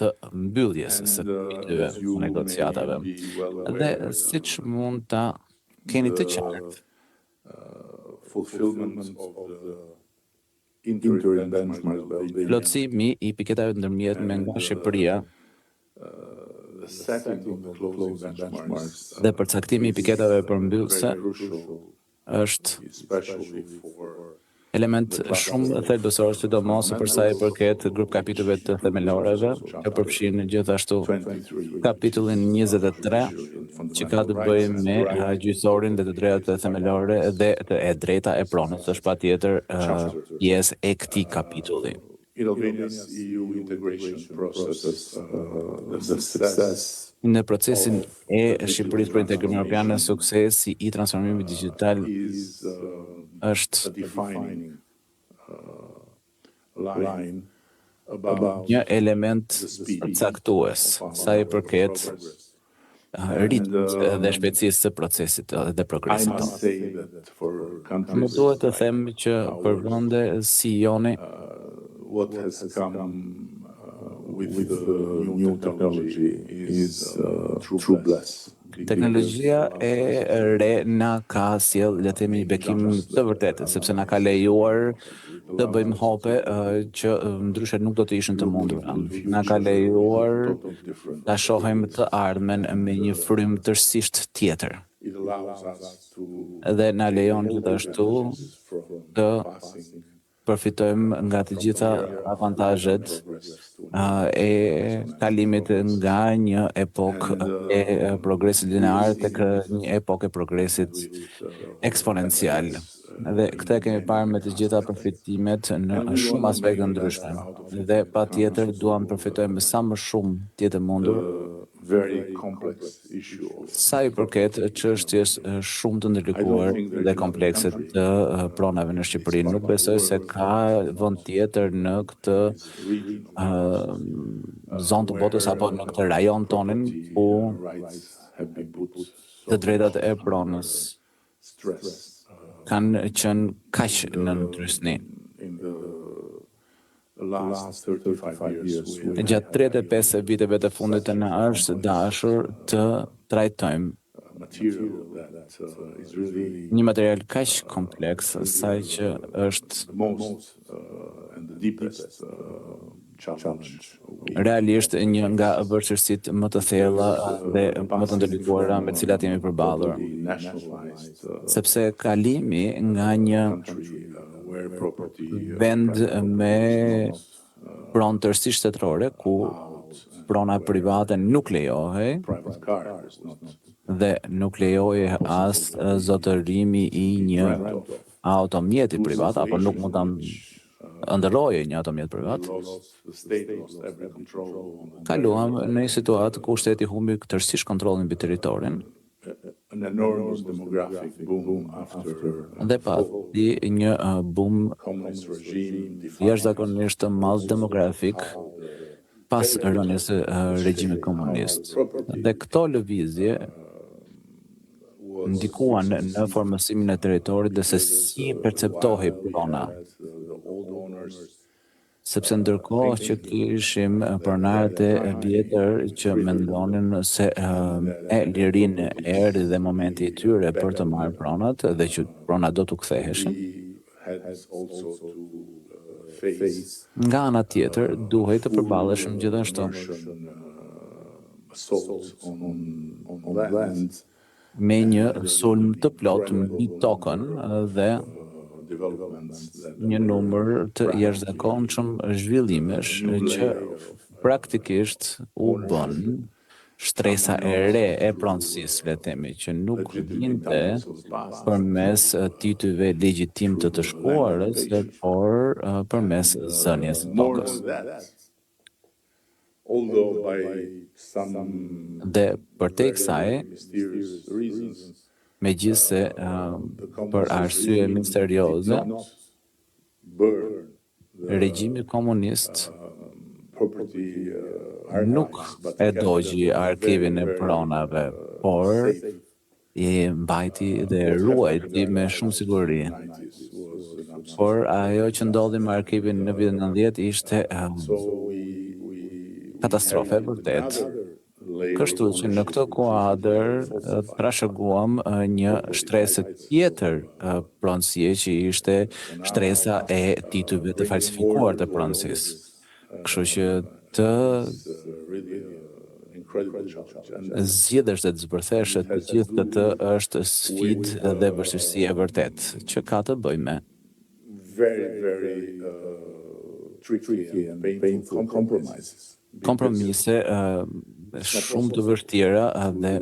të mbylljes së kapitujve të negociatave. Dhe siç mund ta keni të qartë, plotësimi i piketave ndërmjetme nga Shqipëria dhe përcaktimi i piketave përmbyllëse është element shumë thelbësor, sidomos për sa i përket grup kapitujve të themeloreve, që përfshin gjithashtu kapitullin 23, që ka të bëjë me gjyqësorin dhe të drejtat themelore dhe e drejta e pronës, është patjetër pjesë e këtij kapitulli. Në procesin e Shqipërisë për integrimin evropian, suksesi i transformimit digjital është një element caktues sa i përket ritmit dhe shpejtësisë së procesit dhe progresit tonë. Më duhet të them që për vende si joni, what has come with the new technology is true bless. Teknologjia e re na ka sjell, le të themi, bekim të vërtetë, sepse na ka lejuar të bëjmë hope që ndryshe nuk do të ishin të mundura. Na ka lejuar ta shohim të ardhmen me një frym tërësisht tjetër. Dhe na lejon gjithashtu të përfitojmë nga të gjitha avantazhet e kalimit nga një epokë e progresit linear tek një epokë e progresit eksponencial. Dhe këtë kemi parë me të gjitha përfitimet në shumë aspekte ndryshme. Dhe patjetër duam të përfitojmë sa më shumë tjetë mundur sa i përket çështjes shumë të ndërlikuar dhe komplekse të pronave në Shqipëri. Nuk besoj se ka vend tjetër në këtë zonë të botës apo në këtë rajon tonin ku të drejtat e pronës kanë qenë kaq në ndrysni. Gjatë 35 viteve të fundit na është dashur të trajtojmë një material kaq kompleks sa që është realisht një nga vështirësitë më të thella dhe më të ndërlikuara me të cilat jemi përballur. Sepse kalimi nga një vend me pronë tërësisht shtetërore, ku prona private nuk lejohej dhe nuk lejohej as zotërimi i një automjeti privat, apo nuk mund ta ndërroje një automjet privat. Kaluam në një situatë ku shteti humbi tërësisht kontrollin mbi territorin. Dhe pati një boom jashtëzakonisht të madh demografik pas rënies së regjimit komunist. Dhe këto lëvizje ndikuan në formësimin e territorit dhe se si perceptohej prona. Sepse ndërkohë që kishim pronarët e vjetër që mendonin se e lirinë erdhi dhe momenti i tyre për të marrë pronat dhe që pronat do t'u ktheheshin. Nga ana tjetër, duhej të përballeshim gjithashtu me një sulm të plotë mbi tokën dhe një numër të jashtëzakonshëm zhvillimesh që praktikisht u bën shtresa e re e pronësisë, le të themi, që nuk vinte përmes titujve legjitim të shkuarës, por përmes zënies së tokës. Dhe përtej kësaj, megjithse për arsye misterioze, regjimi komunist nuk e dogji arkivin e pronave, por i mbajti dhe ruajti me shumë siguri. Por ajo që ndodhi me arkivin në vitin 90 ishte katastrofe e vërtet. Kështu që në këtë kuadër trashëguam një shtresë tjetër pronësie që ishte shtresa e titujve të falsifikuar të pronësisë. Kështu që të zgjedhësh dhe të zbërthesh të gjithë këtë është sfidë dhe vështirësi e vërtet që ka të bëjë me tricky and painful compromises. Kompromise shumë të vështira dhe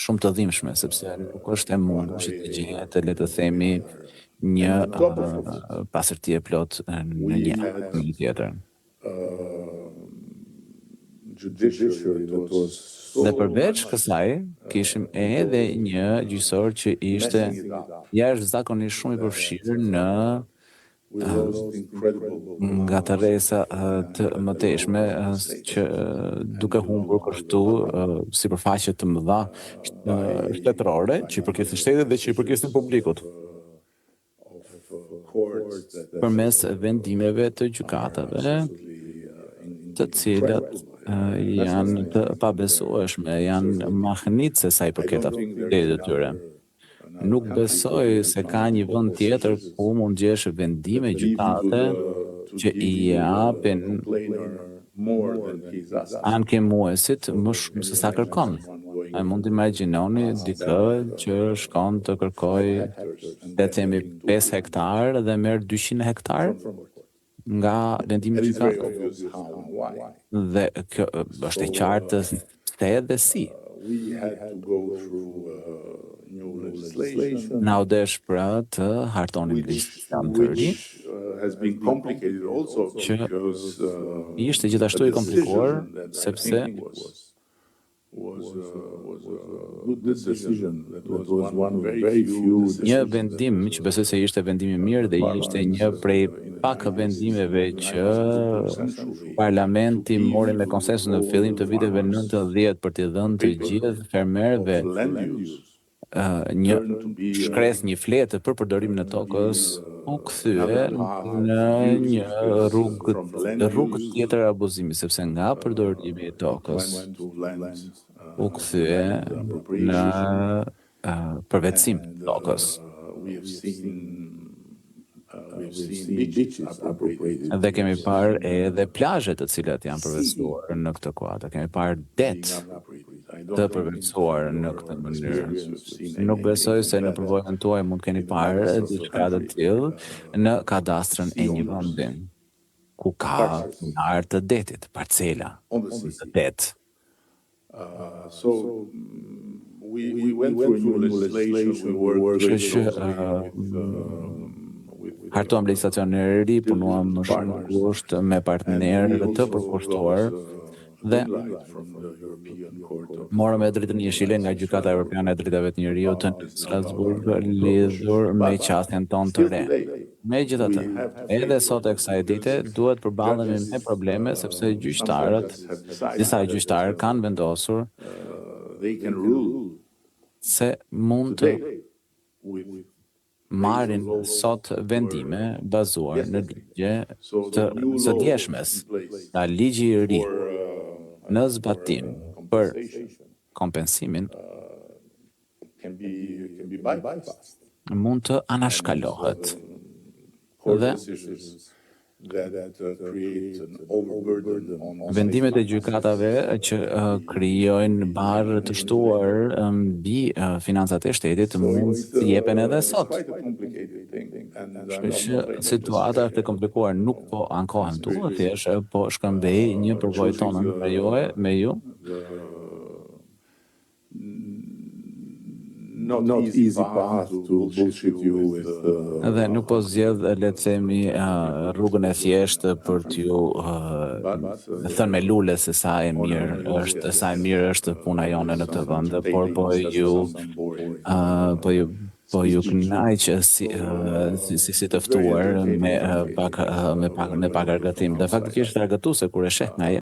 shumë të dhimbshme, sepse nuk është e mundur që të gjetë, le të themi, një pasërti e plot në një tjetër. Dhe përveç kësaj, kishim edhe një gjyqësor që ishte jashtëzakonisht shumë i përfshirë në nga të rresa të mëtejshme që duke humbur kështu sipërfaqe të mëdha shtetërore që i përkesin shtetit dhe që i përkesin publikut përmes vendimeve të gjykatave të cilat janë të pabesueshme, janë mahnitse sa i përket autoritetit të tyre. Nuk besoj se ka një vend tjetër ku mund gjesh vendime gjykate që i japin ankemuesit më shumë se sa kërkon. A mund të imagjinoni dikë që shkon të kërkoj le të themi 5 hektar dhe merr 200 hektar nga vendimi gjykate. Dhe kjo është e qartë se edhe si. Na u desh pra të hartonim legislacion të ri, që ishte gjithashtu i komplikuar, sepse një vendim që besoj se ishte vendim i mirë dhe ishte një prej pak vendimeve që parlamenti mori me konsensus në fillim të viteve 90 për t'i dhënë të gjithë fermerëve një shkresë, një fletë për përdorimin e tokës u kthye në një rrugë tjetër abuzimi, sepse nga përdorimi i tokës u kthye në përvetësim të tokës. Dhe kemi parë edhe plazhe të cilat janë përvetësuar në këtë kuadër. Kemi parë det të përvetësuar në këtë mënyrë. Nuk besoj se në përvojën tuaj mund keni parë diçka të tillë në kadastrën e një vendi ku ka pronarë të detit, parcela të det. Hartuam legislacion e ri, punuam më shumë kusht me partnerë të përkushtuar dhe morëm e drejtën jeshile nga Gjykata Evropiane e Drejtave të Njeriut në Strasburg lidhur me qasjen tonë të re. Megjithatë, edhe sot e kësaj dite duhet përballemi me probleme sepse disa gjyqtarë kanë vendosur se mund të marrin sot vendime bazuar në ligje të së djeshmes, nga ligji i ri në zbatim për kompensimin mund të anashkalohet dhe vendimet e gjykatave që krijojnë barë të shtuar mbi financat e shtetit mund të jepen edhe sot. Shpesh situata është e komplikuar, nuk po ankohem tu, thjesht po shkëmbej një përvojë tonë me ju. Not easy path to bullshit you with dhe nuk po zgjedh le të themi rrugën e thjeshtë për t'ju thënë me lule se sa e mirë është puna jone në këtë vend, por po ju kënaq si të ftuar me pak argëtim. Dhe faktikisht argëtuese kur e sheh nga